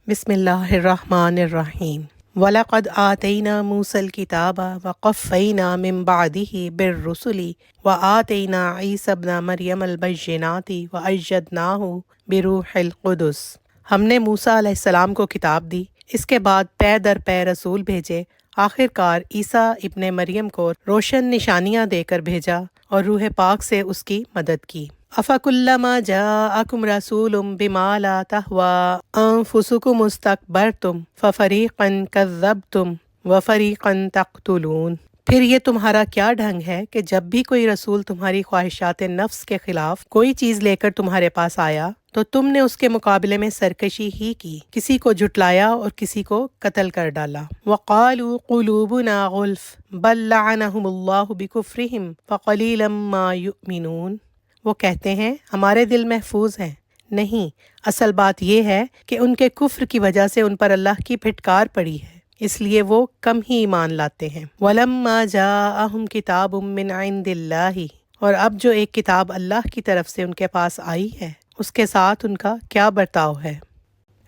بسم اللہ الرحمن الرحیم وَلَقَدْ آتَيْنَا مُوسَى الْكِتَابَ وَقَفَّيْنَا مِن بَعْدِهِ بِالرُّسُلِ وَآتَيْنَا عِيسَى ابْنَ مَرْيَمَ الْبَيِّنَاتِ وَأَيَّدْنَاهُ بِرُوحِ الْقُدُسِ۔ ہم نے موسیٰ علیہ السلام کو کتاب دی، اس کے بعد پے در پے رسول بھیجے، آخر کار عیسیٰ ابن مریم کو روشن نشانیاں دے کر بھیجا اور روح پاک سے اس کی مدد کی۔ أَفَكُلَّمَا جَاءَكُمْ رَسُولٌ بِمَا لَا تَهْوَىٰ أَنفُسُكُمُ اسْتَكْبَرْتُمْ فَفَرِيقًا كَذَّبْتُمْ وَفَرِيقًا تَقْتُلُونَ۔ پھر یہ تمہارا کیا ڈھنگ ہے کہ جب بھی کوئی رسول تمہاری خواہشات نفس کے خلاف کوئی چیز لے کر تمہارے پاس آیا تو تم نے اس کے مقابلے میں سرکشی ہی کی، کسی کو جھٹلایا اور کسی کو قتل کر ڈالا۔ وَقَالُوا قُلُوبُنَا غُلْفٌ بَل لَّعَنَهُمُ اللَّهُ بِكُفْرِهِمْ فَقَلِيلًا مَّا يُؤْمِنُونَ۔ وہ کہتے ہیں ہمارے دل محفوظ ہیں، نہیں، اصل بات یہ ہے کہ ان کے کفر کی وجہ سے ان پر اللہ کی پھٹکار پڑی ہے، اس لیے وہ کم ہی ایمان لاتے ہیں۔ وَلَمَّا جَاءَهُمْ كِتَابٌ مِّنْ عِندِ اللَّهِ، اور اب جو ایک کتاب اللہ کی طرف سے ان کے پاس آئی ہے، اس کے ساتھ ان کا کیا برتاؤ ہے۔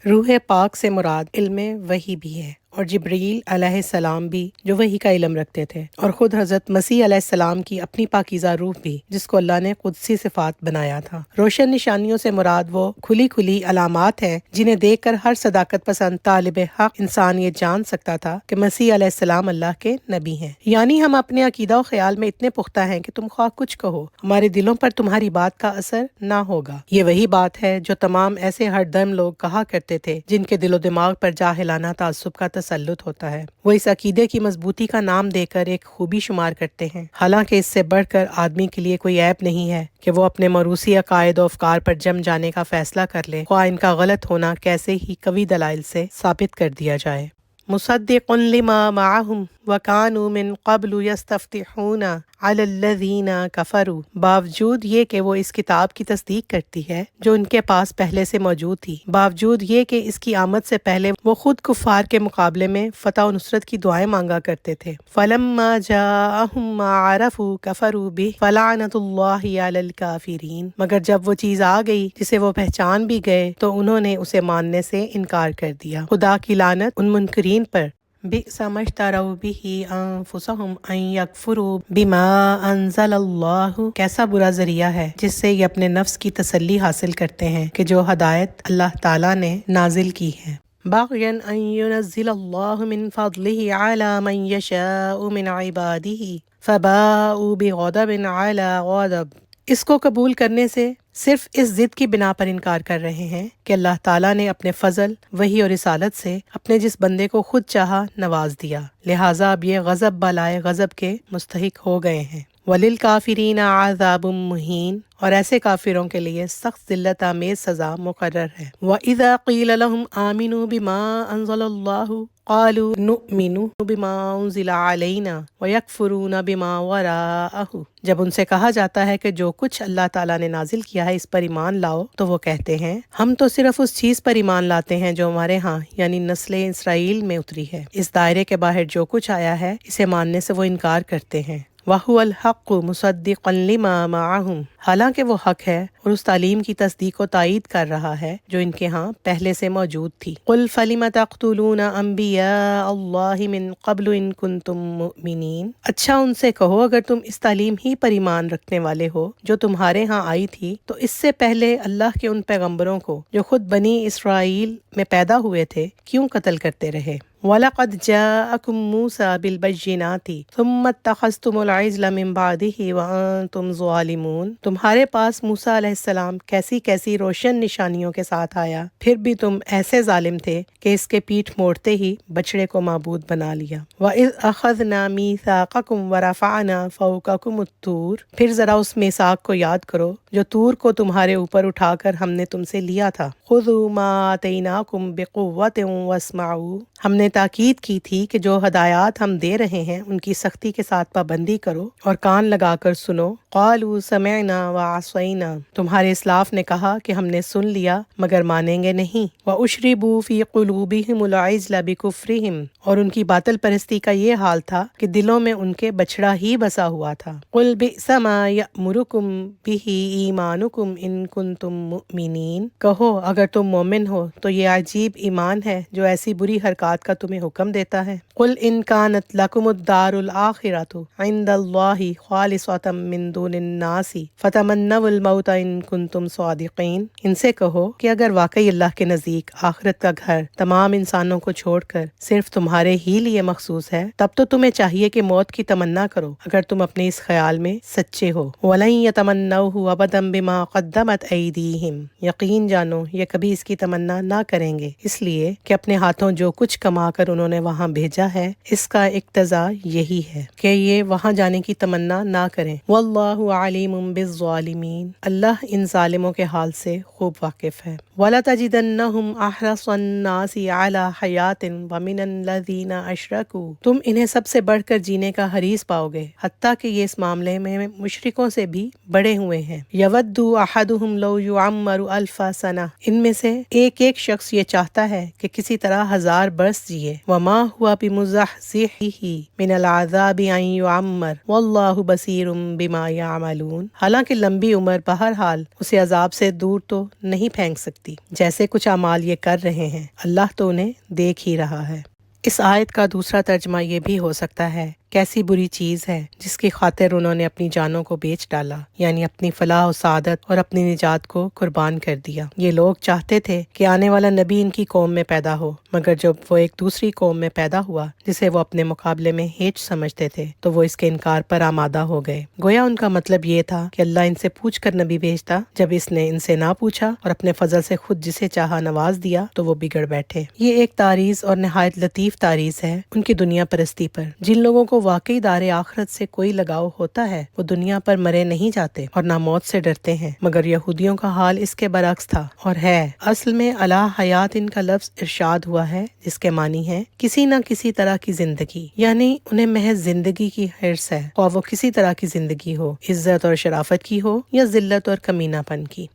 روح پاک سے مراد علم وحی بھی ہے، اور جبرائیل علیہ السلام بھی جو وحی کا علم رکھتے تھے، اور خود حضرت مسیح علیہ السلام کی اپنی پاکیزہ روح بھی، جس کو اللہ نے قدسی صفات بنایا تھا۔ روشن نشانیوں سے مراد وہ کھلی کھلی علامات ہیں جنہیں دیکھ کر ہر صداقت پسند طالب حق انسان یہ جان سکتا تھا کہ مسیح علیہ السلام اللہ کے نبی ہیں۔ یعنی ہم اپنے عقیدہ و خیال میں اتنے پختہ ہیں کہ تم خواہ کچھ کہو، ہمارے دلوں پر تمہاری بات کا اثر نہ ہوگا۔ یہ وہی بات ہے جو تمام ایسے ہر دم لوگ کہا کرتے تھے جن کے دل و دماغ پر جاہلانہ تعصب کا تسلط ہوتا ہے۔ وہ اس عقیدے کی مضبوطی کا نام دے کر ایک خوبی شمار کرتے ہیں، حالانکہ اس سے بڑھ کر آدمی کے لیے کوئی عیب نہیں ہے کہ وہ اپنے موروثی عقائد و افکار پر جم جانے کا فیصلہ کر لے، خواہ ان کا غلط ہونا کیسے ہی قوی دلائل سے ثابت کر دیا جائے۔ مصدق لما معهم وكانوا من قبل يستفتحون على الذين كفروا، باوجود یہ کہ وہ اس کتاب کی تصدیق کرتی ہے جو ان کے پاس پہلے سے موجود تھی، باوجود یہ کہ اس کی آمد سے پہلے وہ خود کفار کے مقابلے میں فتح و نصرت کی دعائیں مانگا کرتے تھے۔ فَلَمَّا جَاءَهُم مَّا عَرَفُوا كَفَرُوا بِهِ فَلَعْنَةُ اللَّهِ عَلَى الْكَافِرِينَ، مگر جب وہ چیز آ گئی جسے وہ پہچان بھی گئے تو انہوں نے اسے ماننے سے انکار کر دیا۔ خدا کی لعنت ان منکرین پر۔ بئس ما اشتروا به انفسهم ان يكفروا بما انزل اللہ، کیسا برا ذریعہ ہے جس سے یہ اپنے نفس کی تسلی حاصل کرتے ہیں کہ جو ہدایت اللہ تعالیٰ نے نازل کی ہے۔ باغیا ان ينزل اللہ من فضلہ علی من یشاء من عبادہ فباءوا بغضب علی غضب، اس کو قبول کرنے سے صرف اس ضد کی بنا پر انکار کر رہے ہیں کہ اللہ تعالیٰ نے اپنے فضل، وحی اور رسالت سے اپنے جس بندے کو خود چاہا نواز دیا، لہٰذا اب یہ غضب بالائے غضب کے مستحق ہو گئے ہیں۔ وَلِلْكَافِرِينَ عَذَابٌ مُّهِينٌ، اور ایسے کافروں کے لیے سخت ذلت آمیز سزا مقرر ہے۔ وَإِذَا قِيلَ لَهُمْ آمِنُوا بِمَا أَنزَلَ اللَّهُ قَالُوا نُؤْمِنُ بِمَا أُنزِلَ عَلَيْنَا وَيَكْفُرُونَ بِمَا وَرَاءَهُ، جب ان سے کہا جاتا ہے کہ جو کچھ اللہ تعالیٰ نے نازل کیا ہے اس پر ایمان لاؤ تو وہ کہتے ہیں ہم تو صرف اس چیز پر ایمان لاتے ہیں جو ہمارے ہاں یعنی نسل اسرائیل میں اتری ہے، اس دائرے کے باہر جو کچھ آیا ہے اسے ماننے سے وہ انکار کرتے ہیں۔ وَهُوَ الْحَقُّ مُصَدِّقًا لِمَا مَعَهُمْ، حالانکہ وہ حق ہے اور اس تعلیم کی تصدیق و تائید کر رہا ہے جو ان کے ہاں پہلے سے موجود تھی۔ قُلْ فَلِمَ تَقْتُلُونَ أَنْبِيَاءَ اللَّهِ مِن قَبْلُ إِن كُنتُم مُؤْمِنِينَ، اچھا ان سے کہو اگر تم اس تعلیم ہی پر ایمان رکھنے والے ہو جو تمہارے ہاں آئی تھی تو اس سے پہلے اللہ کے ان پیغمبروں کو جو خود بنی اسرائیل میں پیدا ہوئے تھے کیوں قتل کرتے رہے۔ وَلَقَدْ جَاءَكُم مُّوسَىٰ بِالْبَيِّنَاتِ ثُمَّ اتَّخَذْتُمُ الْعِجْلَ مِن بَعْدِهِ وَأَنتُمْ ظَالِمُونَ، تمہارے پاس موسیٰ علیہ السلام کیسی کیسی روشن نشانیوں کے ساتھ آیا، پھر بھی تم ایسے ظالم تھے کہ اس کے پیٹھ موڑتے ہی بچڑے کو معبود بنا لیا۔ وَإِذْ أَخَذْنَا مِيثَاقَكُمْ وَرَفَعْنَا فَوْقَكُمُ الطُّورَ، پھر ذرا اس میثاق کو یاد کرو جو طور کو تمہارے اوپر اٹھا کر ہم نے تم سے لیا تھا۔ خُذُوا مَا آتَيْنَاكُمْ بِقُوَّةٍ وَاسْمَعُوا، ہم نے تاکید کی تھی کہ جو ہدایات ہم دے رہے ہیں ان کی سختی کے ساتھ پابندی کرو اور کان لگا کر سنو۔ قالوا سمعنا وعصینا، تمہارے اسلاف نے کہا کہ ہم نے سن لیا مگر مانیں گے نہیں۔ وَأُشْرِبُوا فِي قُلُوبِهِمُ الْعِجْلَ بِكُفْرِهِمْ، اور ان کی باطل پرستی کا یہ حال تھا کہ دلوں میں ان کے بچڑا ہی بسا ہوا تھا۔ قُلْ بِئْسَ مَا يَأْمُرُكُمْ بِهِ ایمانکم ان کنتم مؤمنین، کہو اگر تم مومن ہو تو یہ عجیب ایمان ہے جو ایسی بری حرکات کا تمہیں حکم دیتا ہے۔ قل ان کانت لکم الدار الآخرۃ عند اللہ خالصۃ من دون الناس فتمنوا الموت ان کنتم صادقین، ان سے کہو کہ اگر واقعی اللہ کے نزدیک آخرت کا گھر تمام انسانوں کو چھوڑ کر صرف تمہارے ہی لیے مخصوص ہے، تب تو تمہیں چاہیے کہ موت کی تمنا کرو اگر تم اپنے اس خیال میں سچے ہو۔ وَلَن يَتَمَنَّوْهُ أَبَدًا بِمَا قَدَّمَتْ أَيْدِيهِمْ، یقین جانو یہ کبھی اس کی تمنا نہ کریں گے، اس لیے کہ اپنے ہاتھوں جو کچھ کما کر انہوں نے وہاں بھیجا ہے اس کا اقتضا یہی ہے کہ یہ وہاں جانے کی تمنا نہ کریں۔ وَاللَّهُ عَلِيمٌ بِالظَّالِمِينَ، اللہ ان ظالموں کے حال سے خوب واقف ہے۔ وَلَتَجِدَنَّهُمْ أَحْرَصَ النَّاسِ عَلَى حَيَاةٍ وَمِنَ الَّذِينَ أَشْرَكُوا، تم انہیں سب سے بڑھ کر جینے کا حریص پاؤ گے، حتیٰ کہ یہ اس معاملے میں مشرکوں سے بھی بڑے ہوئے ہیں۔ يَوَدُّ أَحَدُهُمْ لَوْ يُعَمَّرُ أَلْفَ سَنَةٍ، ان میں سے ایک ایک شخص یہ چاہتا ہے کہ کسی طرح 1000 برس جیے۔ وَمَا هُوَ بِمُزَحْزِحِهِ مِنَ الْعَذَابِ أَن يُعَمَّرَ وَاللَّهُ بَصِيرٌ بِمَا يَعْمَلُونَ، حالانکہ لمبی عمر بہرحال اسے عذاب سے دور تو نہیں پھینک سکتی، جیسے کچھ اعمال یہ کر رہے ہیں اللہ تو انہیں دیکھ ہی رہا ہے۔ اس آیت کا دوسرا ترجمہ یہ بھی ہو سکتا ہے، کیسی بری چیز ہے جس کی خاطر انہوں نے اپنی جانوں کو بیچ ڈالا، یعنی اپنی فلاح و سعادت اور اپنی نجات کو قربان کر دیا۔ یہ لوگ چاہتے تھے کہ آنے والا نبی ان کی قوم میں پیدا ہو، مگر جب وہ ایک دوسری قوم میں پیدا ہوا جسے وہ اپنے مقابلے میں ہیچ سمجھتے تھے تو وہ اس کے انکار پر آمادہ ہو گئے۔ گویا ان کا مطلب یہ تھا کہ اللہ ان سے پوچھ کر نبی بھیجتا، جب اس نے ان سے نہ پوچھا اور اپنے فضل سے خود جسے چاہا نواز دیا تو وہ بگڑ بیٹھے۔ یہ ایک تعریض اور نہایت لطیف تعریض ہے ان کی دنیا پرستی پر۔ جن لوگوں کو واقعی دار آخرت سے کوئی لگاؤ ہوتا ہے وہ دنیا پر مرے نہیں جاتے اور نہ موت سے ڈرتے ہیں، مگر یہودیوں کا حال اس کے برعکس تھا اور ہے۔ اصل میں الا حیات ان کا لفظ ارشاد ہوا ہے جس کے معنی ہے کسی نہ کسی طرح کی زندگی، یعنی انہیں محض زندگی کی حرص ہے، خواہ وہ کسی طرح کی زندگی ہو، عزت اور شرافت کی ہو یا ذلت اور کمینہ پن کی۔